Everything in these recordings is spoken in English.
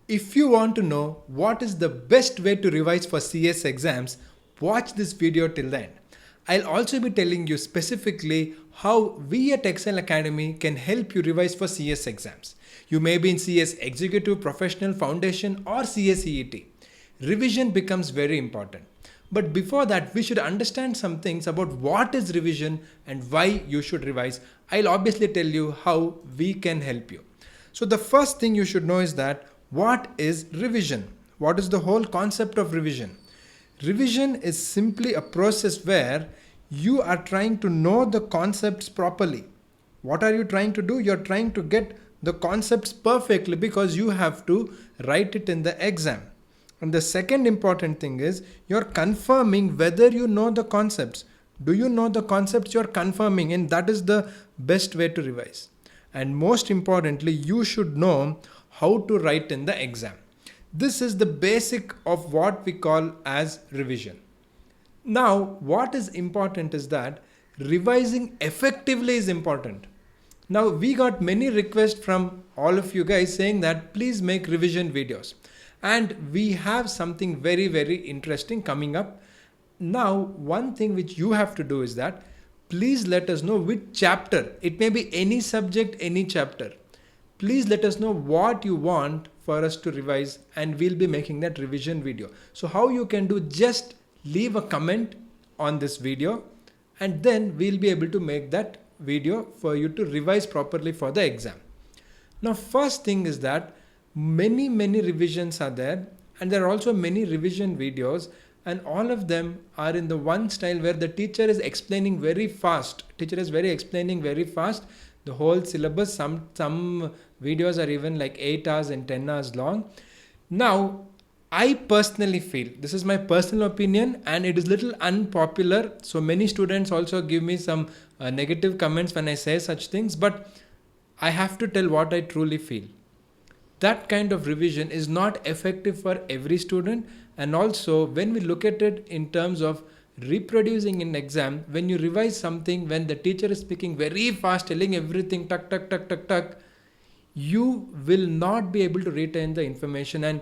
If you want to know what is the best way to revise for CS exams, watch this video till the end. I'll also be telling you specifically how we at Ekcel Academy can help you revise for CS exams. You may be in CS Executive, Professional, Foundation or CS EET. Revision becomes very important. But before that, we should understand some things about what is revision and why you should revise. I'll obviously tell you how we can help you. So the first thing you should know is that what is revision? What is the whole concept of revision? Revision is simply a process where you are trying to know the concepts properly. What are you trying to do? You're trying to get the concepts perfectly because you have to write it in the exam. And the second important thing is you're confirming whether you know the concepts. Do you know the concepts? You're confirming, and that is the best way to revise. And most importantly, you should know how to write in the exam. This is the basic of what we call as revision. Now, what is important is that revising effectively is important. Now, we got many requests from all of you guys saying that please make revision videos. And we have something very, very interesting coming up. Now, one thing which you have to do is that please let us know which chapter. It may be any subject, any chapter. Please let us know what you want for us to revise and we'll be making that revision video. So how you can do, just leave a comment on this video and then we'll be able to make that video for you to revise properly for the exam. Now, first thing is that many revisions are there and there are also many revision videos, and all of them are in the one style where the teacher is explaining very fast. The whole syllabus. Some videos are even like 8 hours and 10 hours long. Now, I personally feel, this is my personal opinion and it is little unpopular. So many students also give me some negative comments when I say such things, but I have to tell what I truly feel. That kind of revision is not effective for every student, and also when we look at it in terms of reproducing in exam, when you revise something, when the teacher is speaking very fast, telling everything tuck, you will not be able to retain the information, and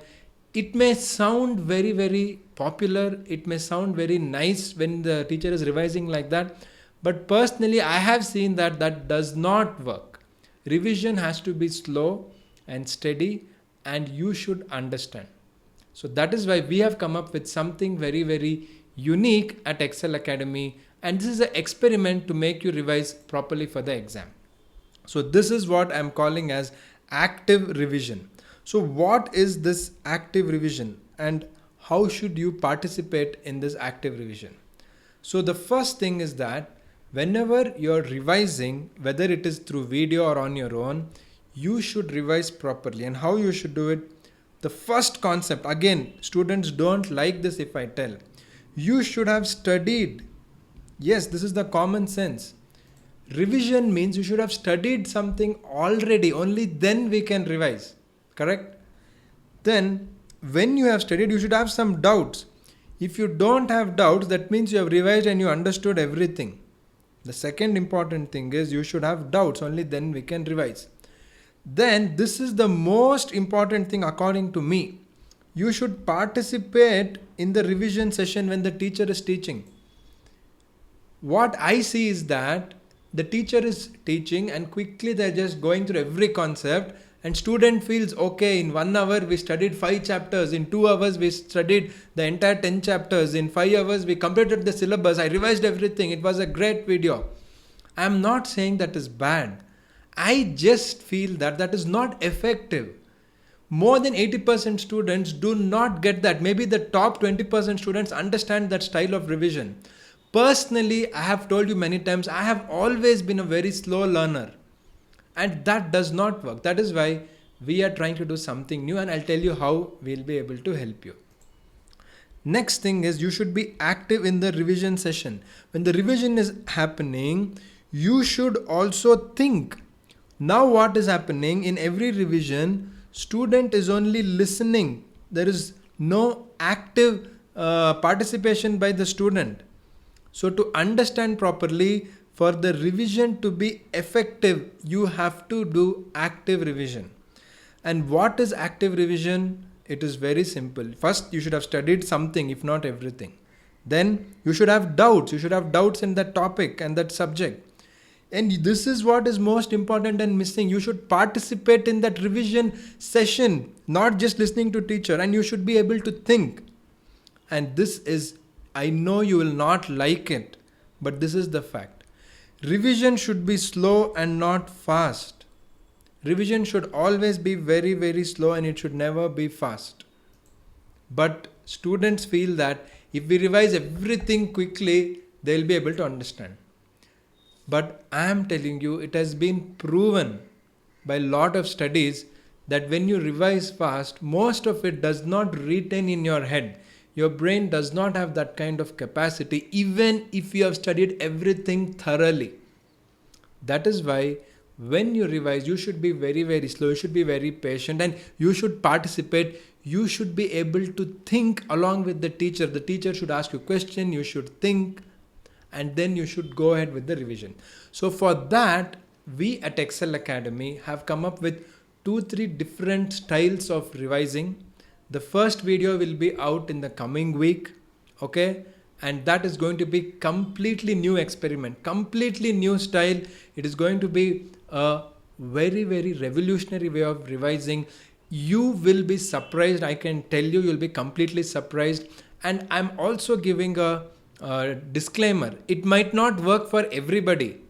it may sound very popular, it may sound very nice when the teacher is revising like that, but personally I have seen that that does not work. Revision has to be slow and steady, and you should understand. So that is why we have come up with something very unique at Ekcel Academy, and this is an experiment to make you revise properly for the exam. So this is what I'm calling as active revision. So what is this active revision and how should you participate in this active revision? So the first thing is that whenever you're revising, whether it is through video or on your own, you should revise properly. And how you should do it? The first concept, again, students don't like this if I tell. You should have studied. Yes, this is the common sense. Revision means you should have studied something already. Only then we can revise. Correct? Then when you have studied, you should have some doubts. If you don't have doubts, that means you have revised and you understood everything. The second important thing is you should have doubts. Only then we can revise. Then this is the most important thing according to me. You should participate in the revision session when the teacher is teaching. What I see is that the teacher is teaching and quickly they're just going through every concept, and student feels okay, in 1 hour we studied 5 chapters, in 2 hours we studied the entire 10 chapters, in 5 hours we completed the syllabus, I revised everything, it was a great video. I'm not saying that is bad. I just feel that that is not effective. More than 80% students do not get that. Maybe the top 20% students understand that style of revision. Personally, I have told you many times, I have always been a very slow learner. And that does not work. That is why we are trying to do something new, and I'll tell you how we'll be able to help you. Next thing is you should be active in the revision session. When the revision is happening, you should also think. Now what is happening in every revision, student is only listening. There is no active participation by the student. So to understand properly, for the revision to be effective, you have to do active revision. And what is active revision? It is very simple. First, you should have studied something, if not everything. Then you should have doubts. You should have doubts in that topic and that subject. And this is what is most important and missing. You should participate in that revision session, not just listening to teacher, and you should be able to think. And this is, I know you will not like it, but this is the fact. Revision should be slow and not fast. Revision should always be very, very slow, and it should never be fast. But students feel that if we revise everything quickly, they'll be able to understand. But I am telling you, it has been proven by a lot of studies that when you revise fast, most of it does not retain in your head. Your brain does not have that kind of capacity, even if you have studied everything thoroughly. That is why when you revise, you should be very, very slow, you should be very patient, and you should participate. You should be able to think along with the teacher. The teacher should ask you a question, you should think, and then you should go ahead with the revision. So for that, we at Ekcel Academy have come up with 2-3 different styles of revising. The first video will be out in the coming week, okay? And that is going to be completely new experiment, completely new style. It is going to be a very, very revolutionary way of revising. You will be surprised. I can tell you, you'll be completely surprised. And I'm also giving a disclaimer. It might not work for everybody,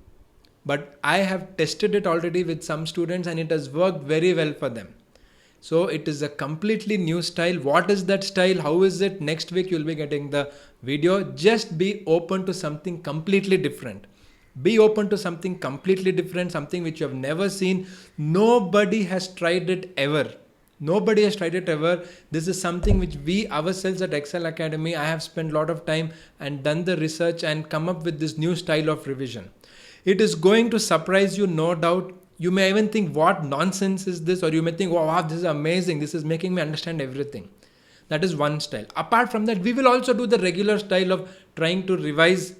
but I have tested it already with some students and it has worked very well for them. So it is a completely new style. What is that style? How is it? Next week you'll be getting the video. Just be open to something completely different. Be open to something completely different, something which you have never seen. Nobody has tried it ever. Nobody has tried it ever. This is something which we ourselves at Ekcel Academy, I have spent a lot of time and done the research and come up with this new style of revision. It is going to surprise you, no doubt. You may even think, what nonsense is this? Or you may think, oh, wow, this is amazing. This is making me understand everything. That is one style. Apart from that, we will also do the regular style of trying to revise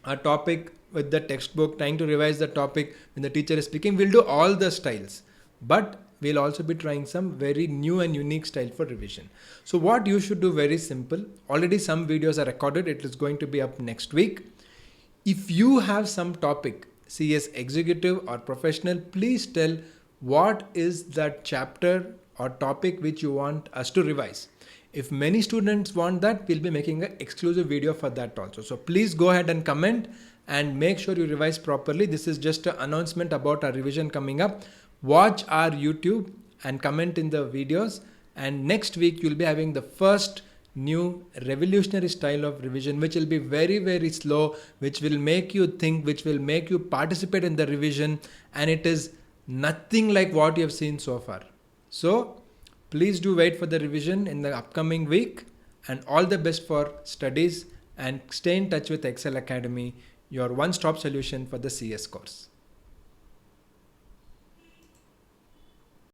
a topic with the textbook, trying to revise the topic when the teacher is speaking. We'll do all the styles. But we'll also be trying some very new and unique style for revision. So what you should do, very simple. Already some videos are recorded. It is going to be up next week. If you have some topic, CS executive or professional, please tell what is that chapter or topic which you want us to revise. If many students want that, we'll be making an exclusive video for that also. So please go ahead and comment and make sure you revise properly. This is just an announcement about our revision coming up. Watch our YouTube and comment in the videos. And next week, you'll be having the first new revolutionary style of revision, which will be very, very slow, which will make you think, which will make you participate in the revision. And it is nothing like what you have seen so far. So please do wait for the revision in the upcoming week, and all the best for studies, and stay in touch with Ekcel Academy, your one-stop solution for the CS course.